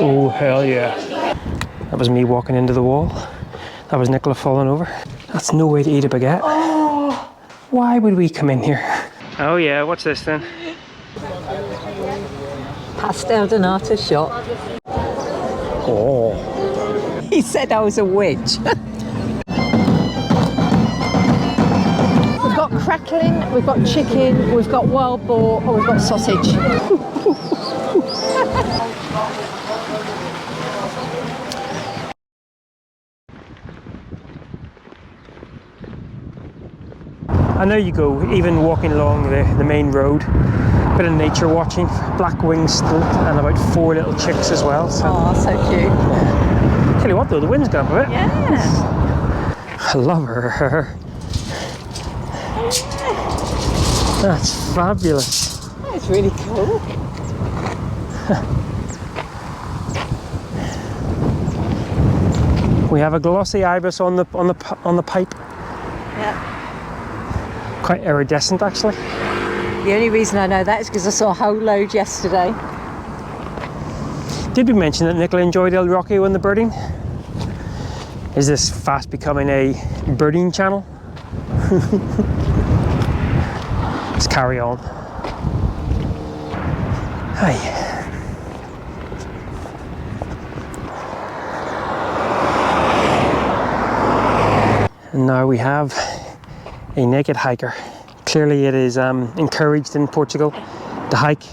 Oh, hell yeah. That was me walking into the wall. That was Nicola falling over. That's no way to eat a baguette. Oh. Why would we come in here? Oh yeah, what's this then? Pastel Donata shot. Oh. He said I was a witch. We've got crackling, we've got chicken, we've got wild boar, and we've got sausage. I know you go, even walking along the main road, bit of nature watching, black winged stilt and about 4 little chicks as well. So. Oh, so cute. Yeah. Tell you what though, the wind's gone a bit. Yeah. I love her. That's fabulous. That's really cool. We have a glossy ibis on the pipe. Yeah. Quite iridescent actually. The only reason I know that is because I saw a whole load yesterday. Did we mention that Nicola enjoyed El Rocky when the birding? Is this fast becoming a birding channel? Let's carry on. Hi. And now we have a naked hiker. Clearly it is encouraged in Portugal to hike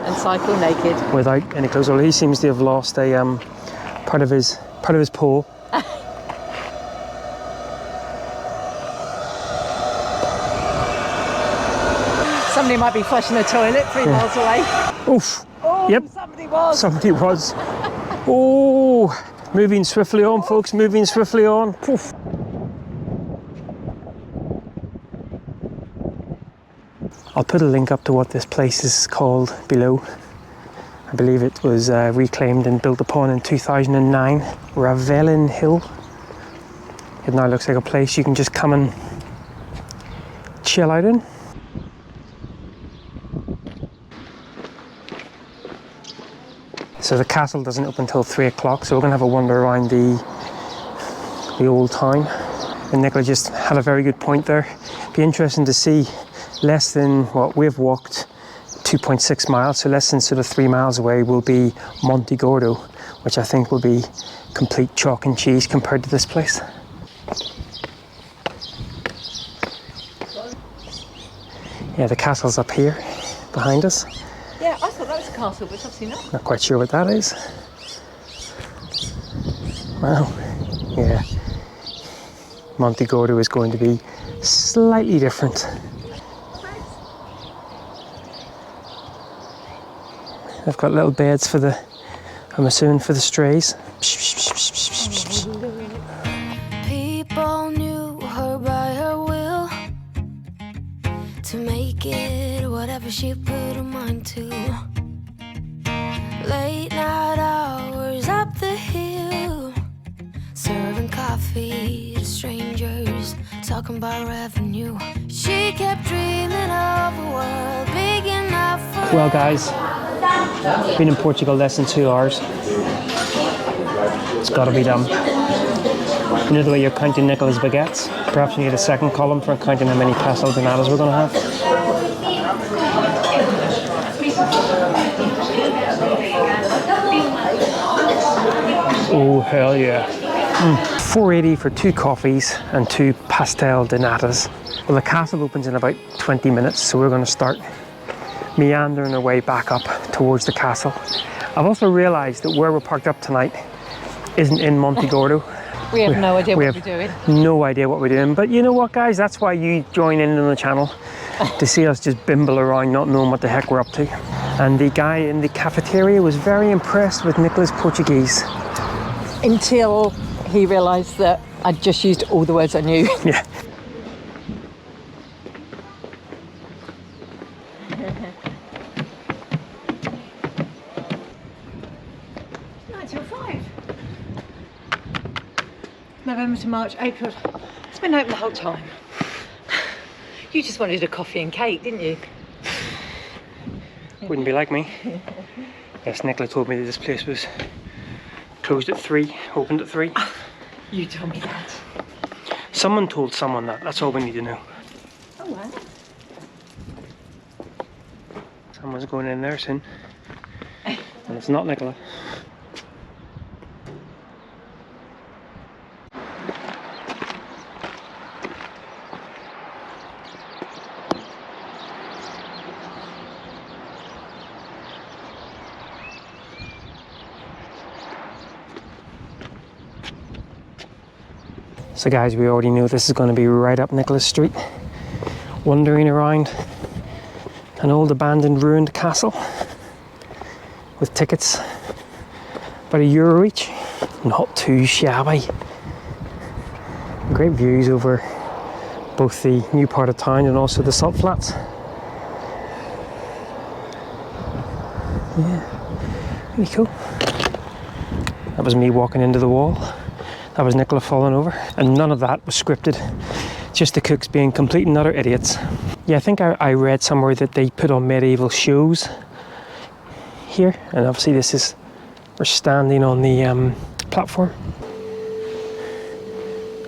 and cycle naked without any clothes on. He seems to have lost a part of his pole. Somebody might be flushing the toilet 3 miles away. Oof. Oh, yep. Somebody was. Oh, moving swiftly on, folks. Moving swiftly on. Poof. I'll put a link up to what this place is called below. I believe it was reclaimed and built upon in 2009. Ravelin Hill. It now looks like a place you can just come and chill out in. So the castle doesn't open until 3 o'clock, so we're going to have a wander around the old town. And Nicola just had a very good point there. Be interesting to see. Less than what we've walked 2.6 miles, so less than sort of 3 miles away will be Monte Gordo, which I think will be complete chalk and cheese compared to this place. Yeah, the castle's up here behind us. Yeah, I thought that was a castle, but obviously not. Not quite sure what that is. Wow, yeah. Monte Gordo is going to be slightly different. They've got little beds for the, I'm assuming for the strays. People knew her by her will to make it whatever she put her mind to. Late night hours up the hill, serving coffee to strangers, talking about revenue. She kept dreaming of a world big enough for. Well, guys. Been in Portugal less than 2 hours. It's got to be done. You know the way you're counting Nicola's baguettes? Perhaps you need a second column for counting how many pastel donatas we're going to have. Oh, hell yeah. $4.80 for 2 coffees and 2 pastel donatas. Well, the castle opens in about 20 minutes, so we're going to start meandering our way back up towards the castle. I've also realised that where we're parked up tonight isn't in Monte Gordo. We have no idea what we're doing. No idea what we're doing. But you know what, guys? That's why you join in on the channel, to see us just bimble around not knowing what the heck we're up to. And the guy in the cafeteria was very impressed with Nicola's Portuguese. Until he realised that I'd just used all the words I knew. Yeah. November to March, April. It's been open the whole time. You just wanted a coffee and cake, didn't you? Wouldn't be like me. Yes, Nicola told me that this place was closed at 3, opened at 3. You told me that. Someone told someone that, that's all we need to know. Oh well. Someone's going in there soon. And it's not Nicola. So guys, we already knew this is going to be right up Nicholas Street, wandering around an old abandoned ruined castle with tickets about €1 each. Not too shabby. Great views over both the new part of town and also the salt flats. Yeah, really cool. That was me walking into the wall. That was Nicola falling over, and none of that was scripted. Just the cooks being complete and utter idiots. Yeah, I think I read somewhere that they put on medieval shows here, and obviously we're standing on the platform.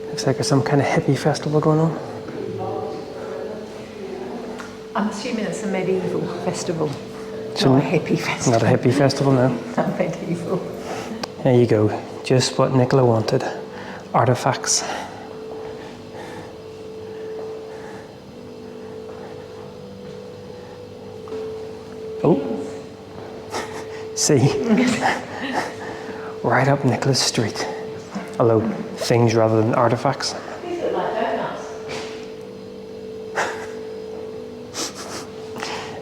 Looks like there's some kind of hippie festival going on. I'm assuming it's a medieval festival, So not a hippie festival. Not a hippie festival, no. Not medieval. There you go, just what Nicola wanted. Artifacts. Oh, see, right up Nicholas Street. Although things rather than artifacts. These look like donuts.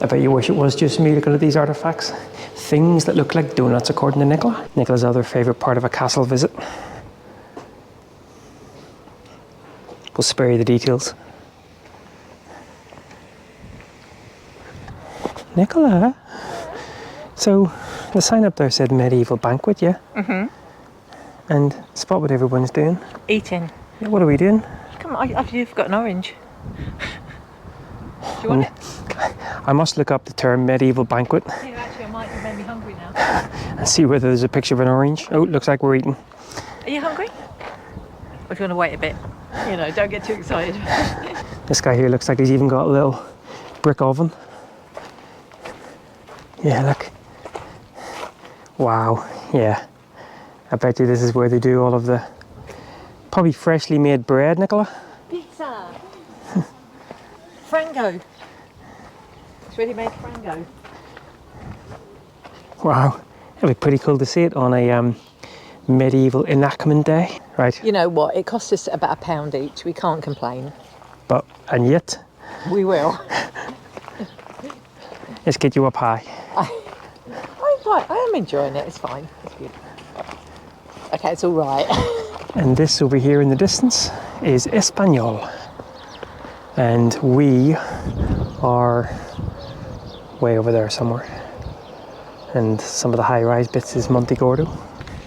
I bet you wish it was just me looking at these artifacts. Things that look like donuts, according to Nicola. Nicola's other favourite part of a castle visit. We'll spare you the details. Nicola, so the sign up there said medieval banquet, yeah? Mm-hmm. And spot what everyone's doing. Eating. Yeah, what are we doing? Come on, you've got an orange. Do you want it? I must look up the term medieval banquet Yeah, actually, you've made me hungry now. and see whether there's a picture of an orange. Oh, looks like we're eating. Are you hungry? Or do you want to wait a bit? You know, don't get too excited. This guy here looks like he's even got a little brick oven. Yeah, look. Wow, yeah. I bet you this is where they do all of the probably freshly made bread, Nicola. Pizza. Frango. It's ready made frango. Wow, it'll be pretty cool to see it on a medieval enactment day, right? You know what? It cost us about £1 each. We can't complain. And yet, We will. let's get you up high. I am enjoying it. It's fine. It's good. Okay, it's all right. And this over here in the distance is Espanol. And we are way over there somewhere. And some of the high-rise bits is Monte Gordo.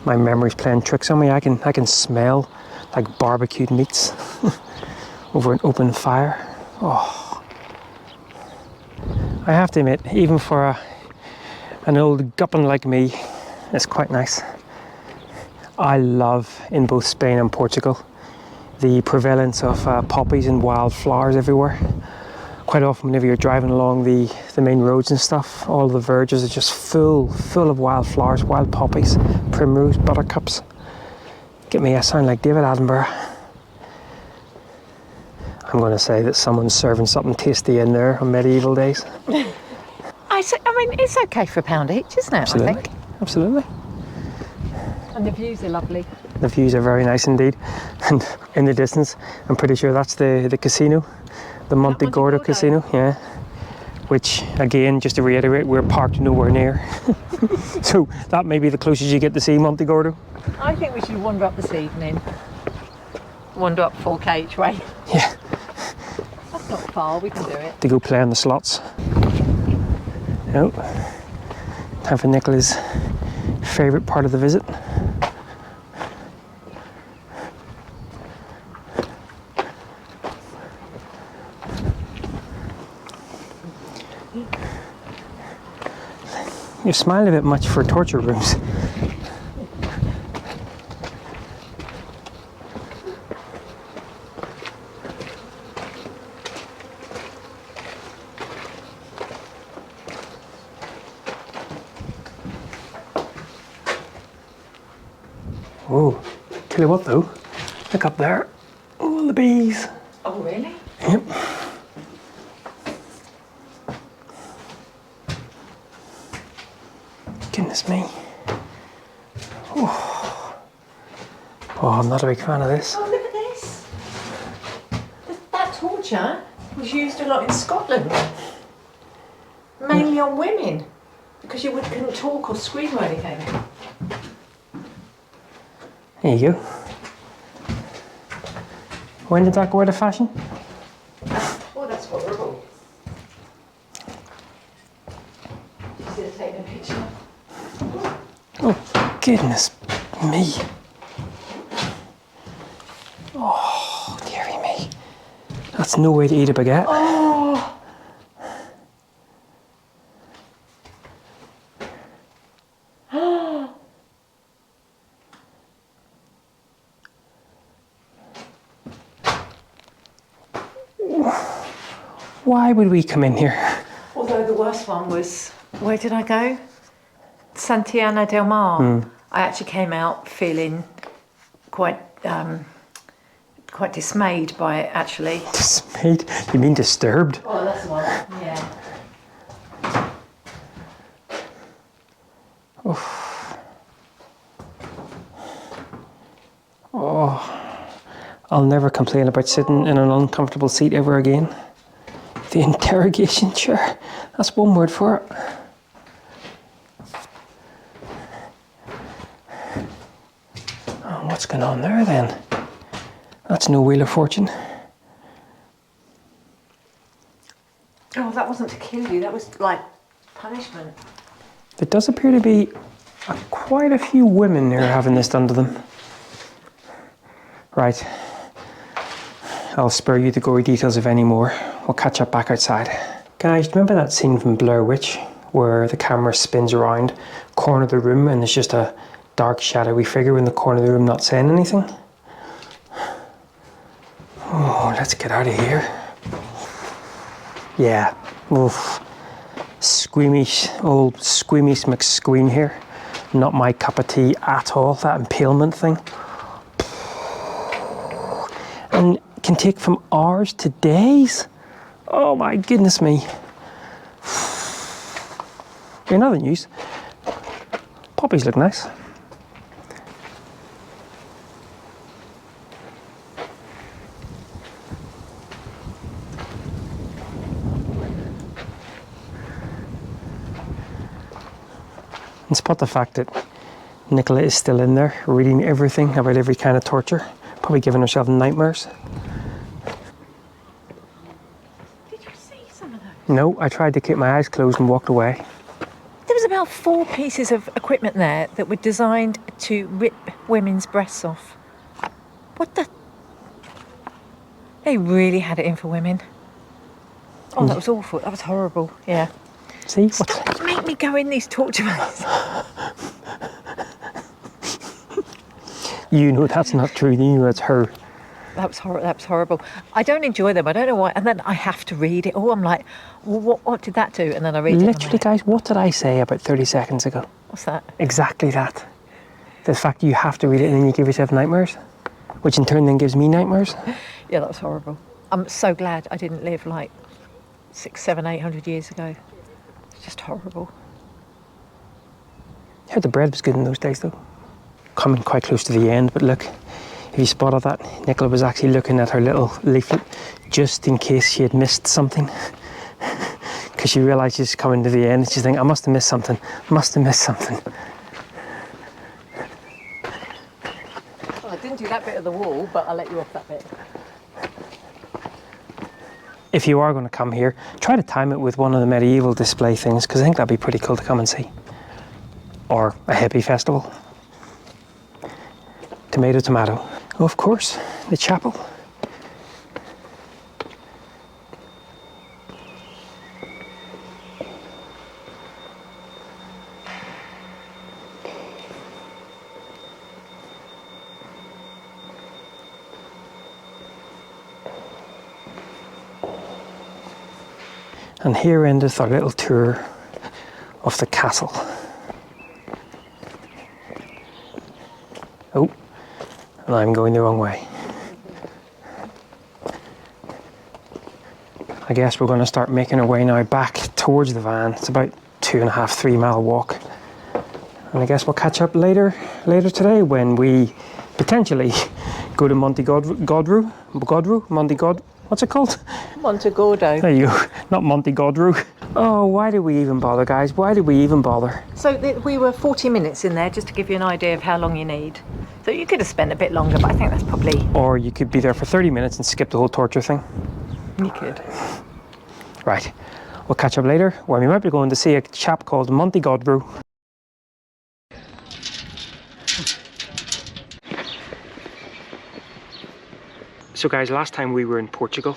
My memory's playing tricks on me. I can smell like barbecued meats over an open fire. Oh, I have to admit, even for an old guppin like me, it's quite nice. I love, in both Spain and Portugal, the prevalence of poppies and wildflowers everywhere. Quite often whenever you're driving along the main roads and stuff, all the verges are just full of wildflowers, wild poppies, primrose, buttercups. Get me, I sound like David Attenborough. I'm going to say that someone's serving something tasty in there on medieval days. I mean, it's okay for £1 each, isn't it? Absolutely, I think. absolutely. And the views are lovely. The views are very nice indeed. And in the distance, I'm pretty sure that's the casino, the Monte Gordo casino, yeah. Which, again, just to reiterate, we're parked nowhere near. So that may be the closest you get to see Monte Gordo. I think we should wander up this evening. Wander up 4K each way. Yeah, That's not far, we can do it. to go play on the slots. No, time for Nicola's favourite part of the visit. You're smiling a bit much for torture rooms. Oh, tell you what though, look up there. All the bees. Oh, really? Yep. Goodness me. Oh. Oh, I'm not a big fan of this. Oh, look at this. That torture was used a lot in Scotland. Mainly on women. Because you couldn't talk or scream or anything. There you go. When did that go out of fashion? Oh, that's horrible. Did you see her taking a picture? Oh, goodness me. Oh, dearie me. That's no way to eat a baguette. Oh! Why would we come in here? Although the worst one was, where did I go? Santiana del Mar. I actually came out feeling quite dismayed by it, actually. Dismayed? You mean disturbed? Oh, that's the one, yeah. Oh, I'll never complain about sitting in an uncomfortable seat ever again. The interrogation chair, that's one word for it. Oh, what's going on there then? That's no Wheel of Fortune. Oh, that wasn't to kill you, that was like punishment. There does appear to be quite a few women here having this done to them. Right. I'll spare you the gory details of any more. We'll catch up back outside. Guys, do you remember that scene from Blair Witch where the camera spins around, corner of the room, and there's just a dark shadowy figure in the corner of the room not saying anything? Oh, let's get out of here. Yeah. Oof. Squeamish, old squeamish McSqueam here. Not my cup of tea at all, that impalement thing. And can take from hours to days. Oh my goodness me. In other news, poppies look nice. And spot the fact that Nicola is still in there, reading everything about every kind of torture, probably giving herself nightmares. Did you see some of those? No, I tried to keep my eyes closed and walked away. There was about 4 pieces of equipment there that were designed to rip women's breasts off. What the? They really had it in for women. Oh, that was awful. That was horrible. Yeah. See? Stop make me go in these torture rooms. You know that's not true, you know that's her. That was horrible. I don't enjoy them. I don't know why. And then I have to read it. Oh, I'm like, well, what did that do? And then I read it. Literally, guys, what did I say about 30 seconds ago? What's that? Exactly that. The fact you have to read it and then you give yourself nightmares, which in turn then gives me nightmares. Yeah, that was horrible. I'm so glad I didn't live like 600, 700, 800 years ago. It's just horrible. I heard the bread was good in those days, though. Coming quite close to the end, but look, if you spotted that, Nicola was actually looking at her little leaflet just in case she had missed something. Because she realised she's coming to the end and she's thinking, I must have missed something, must have missed something. Well, I didn't do that bit of the wall, but I'll let you off that bit. If you are going to come here, try to time it with one of the medieval display things, because I think that'd be pretty cool to come and see. Or a hippie festival. Tomato, tomato. Oh, of course, the chapel. And here endeth our little tour of the castle. Oh, and I'm going the wrong way. I guess we're going to start making our way now back towards the van. It's about 2.5, 3 mile walk. And I guess we'll catch up later today when we potentially go to Monte Gordo, what's it called? Monte Gordo. There you go, not Monte Gordo. Oh, why did we even bother, guys? Why did we even bother? So we were 40 minutes in there, just to give you an idea of how long you need. So you could have spent a bit longer, but I think that's probably... Or you could be there for 30 minutes and skip the whole torture thing. You could. Right, we'll catch up later when we might be going to see a chap called Monte Gordo. So guys, last time we were in Portugal,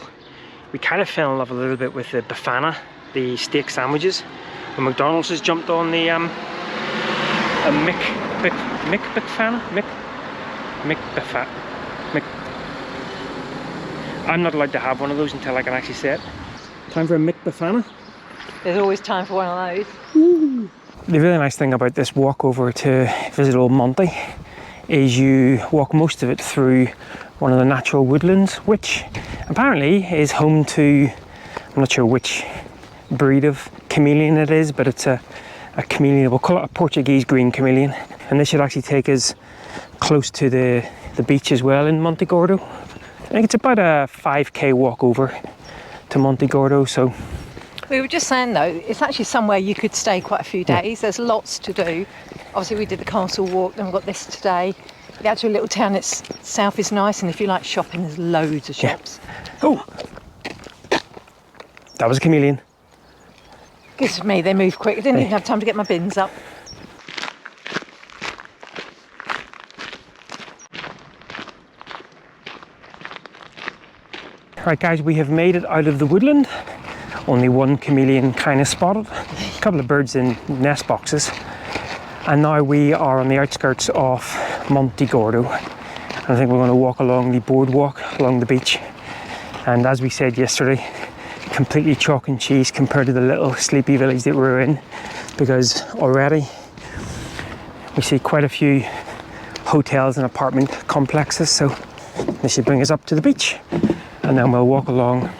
we kind of fell in love a little bit with the bifana, the steak sandwiches. When McDonald's has jumped on the I'm not allowed to have one of those until I can actually say it. Time for a McBifana. There's always time for one of those. Ooh. The really nice thing about this walk over to visit old Monte is you walk most of it through one of the natural woodlands, which apparently is home to, I'm not sure which breed of chameleon it is, but it's a chameleon, we'll call it a Portuguese green chameleon. And this should actually take us close to the beach as well in Monte Gordo. I think it's about a 5k walk over to Monte Gordo, so. We were just saying though, it's actually somewhere you could stay quite a few days. There's lots to do. Obviously we did the castle walk, then we've got this today. The actual little town itself is nice, and if you like shopping, there's loads of shops. Yeah. Oh, that was a chameleon. Gives me, they move quick. I didn't even have time to get my bins up. Right guys, we have made it out of the woodland. Only one chameleon kind of spotted. A couple of birds in nest boxes. And now we are on the outskirts of Monte Gordo. And I think we're going to walk along the boardwalk along the beach. And as we said yesterday, completely chalk and cheese compared to the little sleepy village that we were in, because already we see quite a few hotels and apartment complexes, so this should bring us up to the beach, and then we'll walk along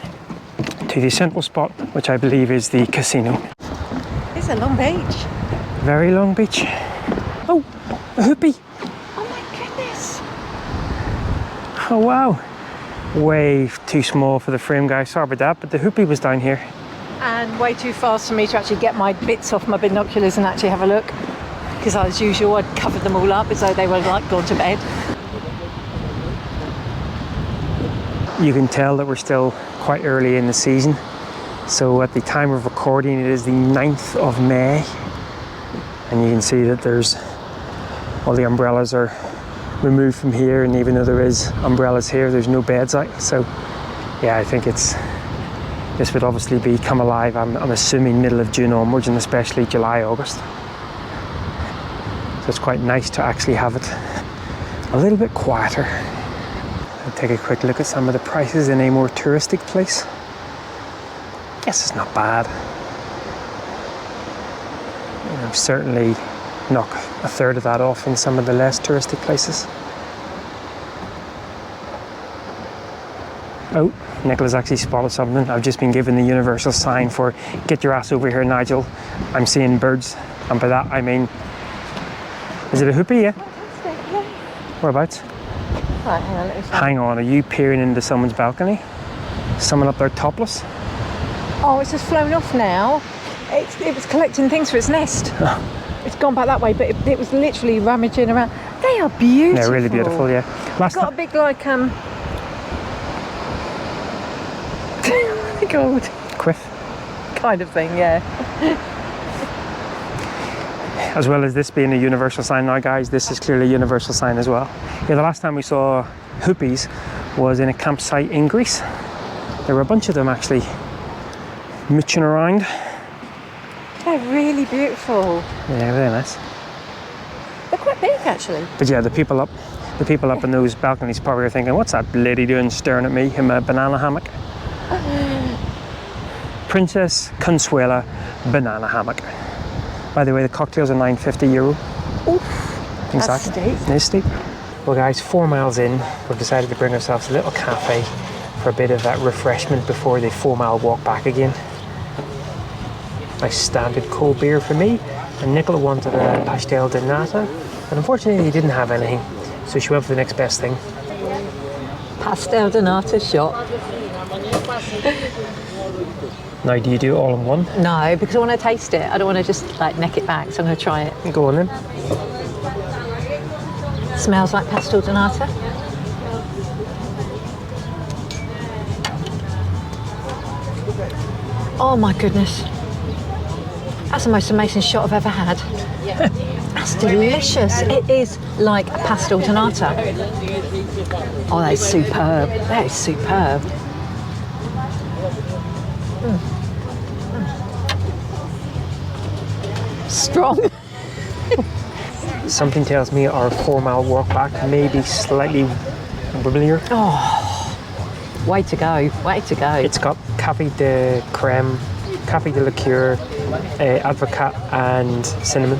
to the central spot, which I believe is the casino. It's a long beach. Very long beach. Oh, a hoopie. Oh my goodness. Oh wow. Way too small for the frame, guys. Sorry about that, but the hoopie was down here. And way too fast for me to actually get my bits off my binoculars and actually have a look. Because as usual, I'd covered them all up as though they were like gone to bed. You can tell that we're still quite early in the season. So at the time of recording, it is the 9th of May. And you can see that there's, all the umbrellas are removed from here, and even though there is umbrellas here, there's no beds out. So yeah, I think this would obviously be come alive, I'm assuming middle of June onwards, and especially July, August. So it's quite nice to actually have it a little bit quieter. I'll take a quick look at some of the prices in a more touristic place. Yes, it's not bad. You know, certainly knock a third of that off in some of the less touristic places. Oh, Nicola's actually spotted something. I've just been given the universal sign for get your ass over here, Nigel. I'm seeing birds, and by that I mean, is it a hoopie? Yeah. Fantastic, yeah. Whereabouts? Right, hang on, let me find. Hang on, are you peering into someone's balcony? Someone up there topless? Oh, it's just flown off now. It was collecting things for its nest. It's gone back that way, but it was literally rummaging around. They are beautiful. They're really beautiful, yeah. It's got a big like God, quiff. kind of thing, yeah. As well as this being a universal sign now, guys, this is clearly a universal sign as well. Yeah, the last time we saw hoopies was in a campsite in Greece. There were a bunch of them actually mooching around. They're really beautiful. Yeah, very nice. They're quite big actually. But yeah, the people up in those balconies probably are thinking, what's that lady doing staring at me in my banana hammock? Princess Consuela banana hammock. By the way, the cocktails are €9.50. Oof, Exactly. that's steep. It's steep. Well guys, 4 miles in, we've decided to bring ourselves a little cafe for a bit of that refreshment before the 4 mile walk back again. Nice standard cold beer for me, and Nicola wanted a pastel de nata, but unfortunately he didn't have anything, so she went for the next best thing. Pastel de nata shot. Now, do you do it all in one? No, because I want to taste it. I don't want to just like neck it back, so I'm going to try it. Go on then. Smells like pastel de nata. Oh my goodness. That's the most amazing shot I've ever had. That's delicious. It is like a pastel de nata. Oh, that is superb. That is superb. Strong. Something tells me our 4 mile walk back may be slightly wibblier. Oh, way to go. Way to go. It's got café de crème, café de liqueur, advocat and cinnamon.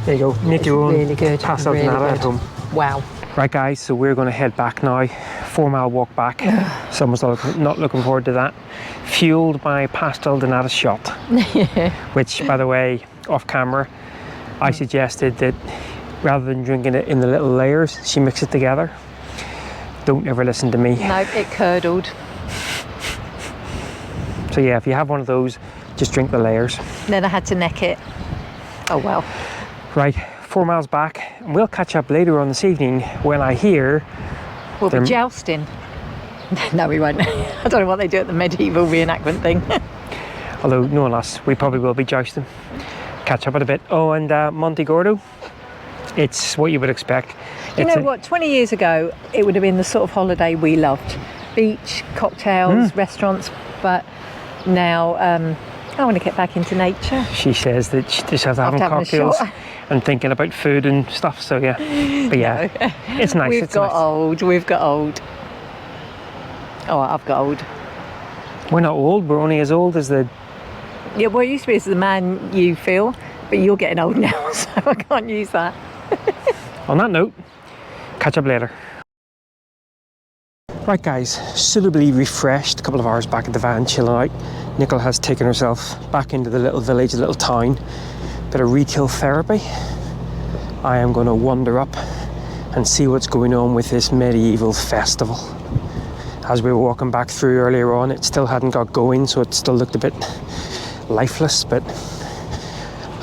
There you go. Make your own really good. pastel de Really nata at good. home. Wow. Right guys, so we're going to head back now. 4 mile walk back. Someone's not looking forward to that. Fueled by pastel de nata shot. Which, by the way, off camera, I suggested that rather than drinking it in the little layers, she mixed it together. Don't ever listen to me. Nope, it curdled. So yeah, if you have one of those, just drink the layers. Then I had to neck it. Oh well. Right, 4 miles back. And we'll catch up later on this evening when I hear We'll be jousting. No, we won't. I don't know what they do at the medieval reenactment thing. although knowing us, we probably will be jousting. Catch up in a bit. Oh, and Monte Gordo, it's what you would expect. You know what, 20 years ago, it would have been the sort of holiday we loved. Beach, cocktails, restaurants, but now I want to get back into nature. She says that she just has having cocktails and thinking about food and stuff, so yeah. But yeah, no. It's nice. We've got old. Oh, I've got old. We're not old, we're only as old as the... Yeah, well, it used to be as the man you feel, but you're getting old now, so I can't use that. On that note, catch up later. Right guys, suitably refreshed, a couple of hours back at the van chilling out. Nicola has taken herself back into the little village, little town. Bit of retail therapy. I am going to wander up and see what's going on with this medieval festival. As we were walking back through earlier on, it still hadn't got going, so it still looked a bit lifeless, but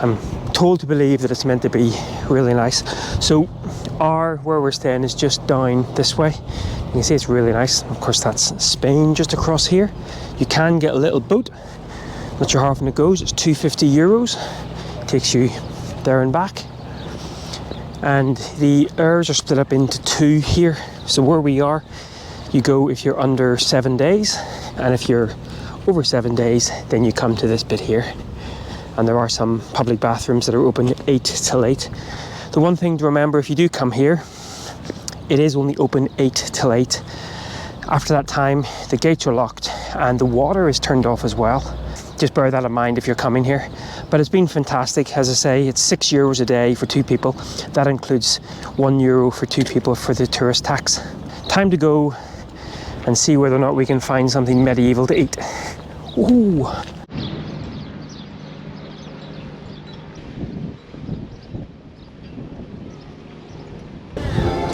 I'm told to believe that it's meant to be really nice. So where we're staying is just down this way. You can see it's really nice. Of course, that's Spain just across here. You can get a little boat. Not sure how often it goes. It's €250. Takes you there and back. And the hours are split up into two here. So where we are, you go if you're under 7 days, and if you're over 7 days, then you come to this bit here. And there are some public bathrooms that are open 8 till 8. The one thing to remember, if you do come here, it is only open 8 till 8. After that time, the gates are locked and the water is turned off as well. Just bear that in mind if you're coming here. But it's been fantastic. As I say, it's €6 a day for 2 people. That includes €1 for 2 people for the tourist tax. Time to go and see whether or not we can find something medieval to eat. Ooh.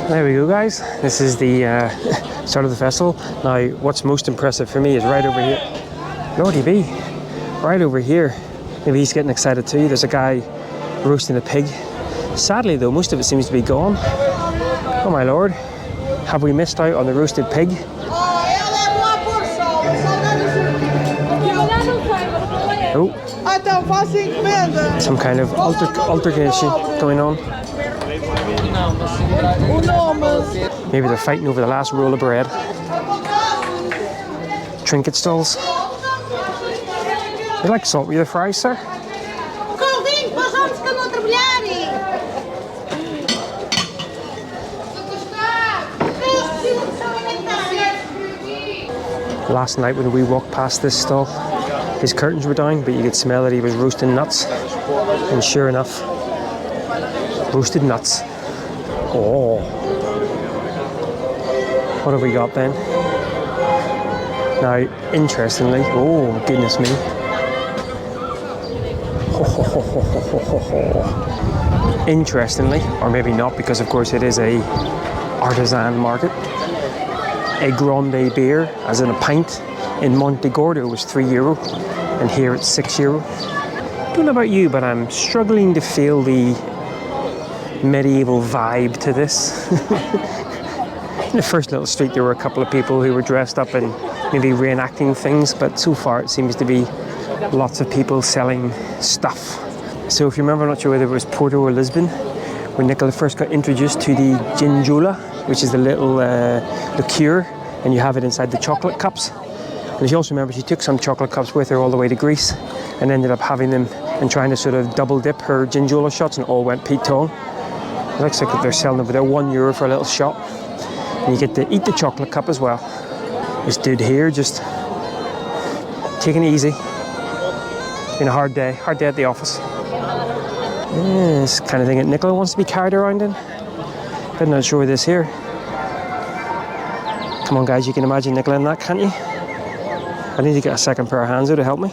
There we go guys, this is the start of the festival. Now what's most impressive for me is right over here. Lordy be, right over here. Maybe he's getting excited too. There's a guy roasting a pig. Sadly though, most of it seems to be gone. Oh my lord, have we missed out on the roasted pig? Oh, some kind of altercation going on. Maybe they're fighting over the last roll of bread. Trinket stalls. You like salt with your fries, sir? Last night when we walked past this stall, his curtains were down, but you could smell that he was roasting nuts. And sure enough, roasted nuts. Oh. What have we got then? Now, interestingly, oh goodness me. Interestingly, or maybe not, because of course it is a artisan market, a grande beer, as in a pint, in Monte Gordo was €3, and here it's €6. Don't know about you, but I'm struggling to feel the medieval vibe to this. In the first little street there were a couple of people who were dressed up and maybe reenacting things, but so far it seems to be lots of people selling stuff. So if you remember, I'm not sure whether it was Porto or Lisbon, when Nicola first got introduced to the ginjola, which is the little liqueur, and you have it inside the chocolate cups. And she also remember she took some chocolate cups with her all the way to Greece and ended up having them and trying to sort of double dip her ginjola shots, and all went Pete Tong. It looks like they're selling over there €1 for a little shot. And you get to eat the chocolate cup as well. This dude here just taking it easy. Been a hard day at the office. Yeah, this kind of thing that Nicola wants to be carried around in. But not sure with this here. Come on guys, you can imagine Nicola in that, can't you? I need to get a second pair of hands to help me.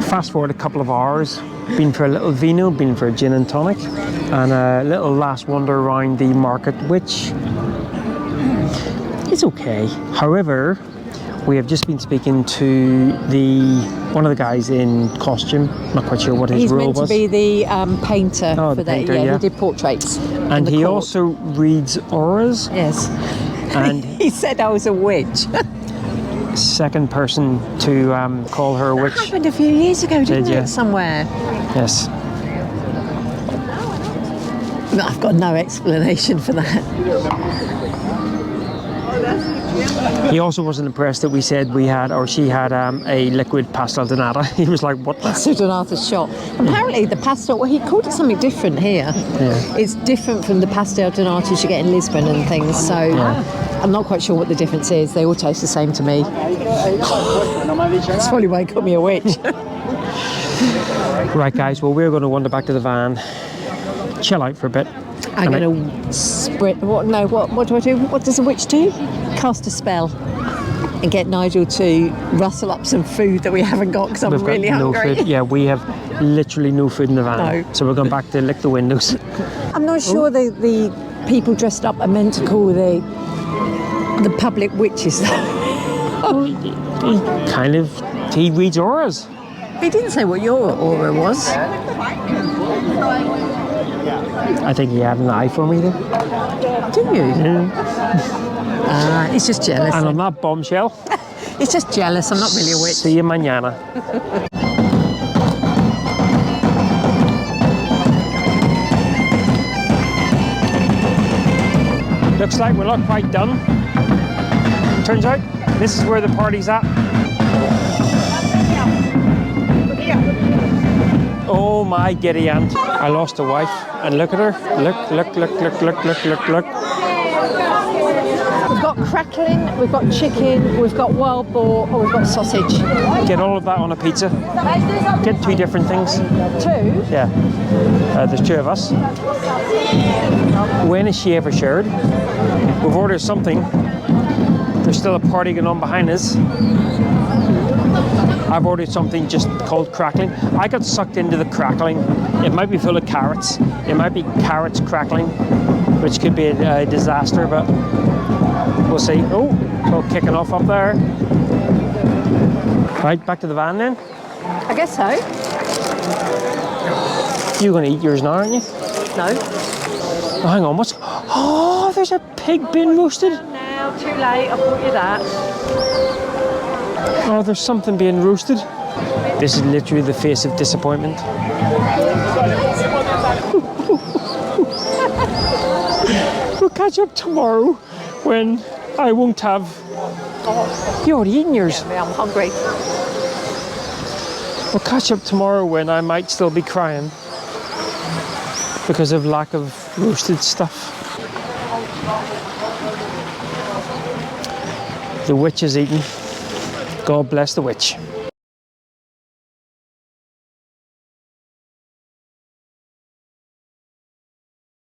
Fast forward a couple of hours, been for a little vino, been for a gin and tonic, and a little last wander around the market, which is okay. However, we have just been speaking to one of the guys in costume. Not quite sure what his role was. He's meant to be the painter for that. Painter, Yeah, he did portraits. And he also reads auras. Yes. And he said I was a witch. Second person to call her a witch. That happened a few years ago, didn't Did you? it? Somewhere. Yes. No, I've got no explanation for that. He also wasn't impressed that we said we had, or she had, a liquid pastel de nata. He was like, what the? Sudanata's shop. Apparently the pastel, well, he called it something different here. Yeah. It's different from the pastel de nata you get in Lisbon and things, so I'm not quite sure what the difference is. They all taste the same to me. That's probably why he called me a witch. Right guys, well we're going to wander back to the van, chill out for a bit. I'm going to spread. What do I do? What does a witch do? Cast a spell and get Nigel to rustle up some food that we haven't got because I'm really hungry. No food. Yeah, we have literally no food in the van. No. So we're going back to lick the windows. I'm not sure the people dressed up are meant to call the public witches. He reads auras. He didn't say what your aura was. I think he had an eye for me then. Do you? Yeah. He's just jealous. And on that bombshell, He's just jealous. I'm not really a witch. see you mañana. Looks like we're not quite done. Turns out this is where the party's at. Oh my giddy aunt. I lost a wife and look at her. Look. We've got crackling, we've got chicken, we've got wild boar, or we've got sausage. Get all of that on a pizza. Get 2 different things. 2? Yeah. There's 2 of us. When is she ever shared? We've ordered something. There's still a party going on behind us. I've ordered something just called crackling. I got sucked into the crackling. It might be full of carrots. It might be carrots crackling, which could be a disaster, but we'll see. Oh, it's all kicking off up there. Right, back to the van then. I guess so. You're going to eat yours now, aren't you? No. Oh, hang on, what's... Oh, there's a pig being roasted. Now, too late, I bought you that. Oh, there's something being roasted. This is literally the face of disappointment. We'll catch up tomorrow when I won't have... You already eaten yours. Yeah, I'm hungry. We'll catch up tomorrow when I might still be crying because of lack of roasted stuff. The witch is eaten. God bless the witch.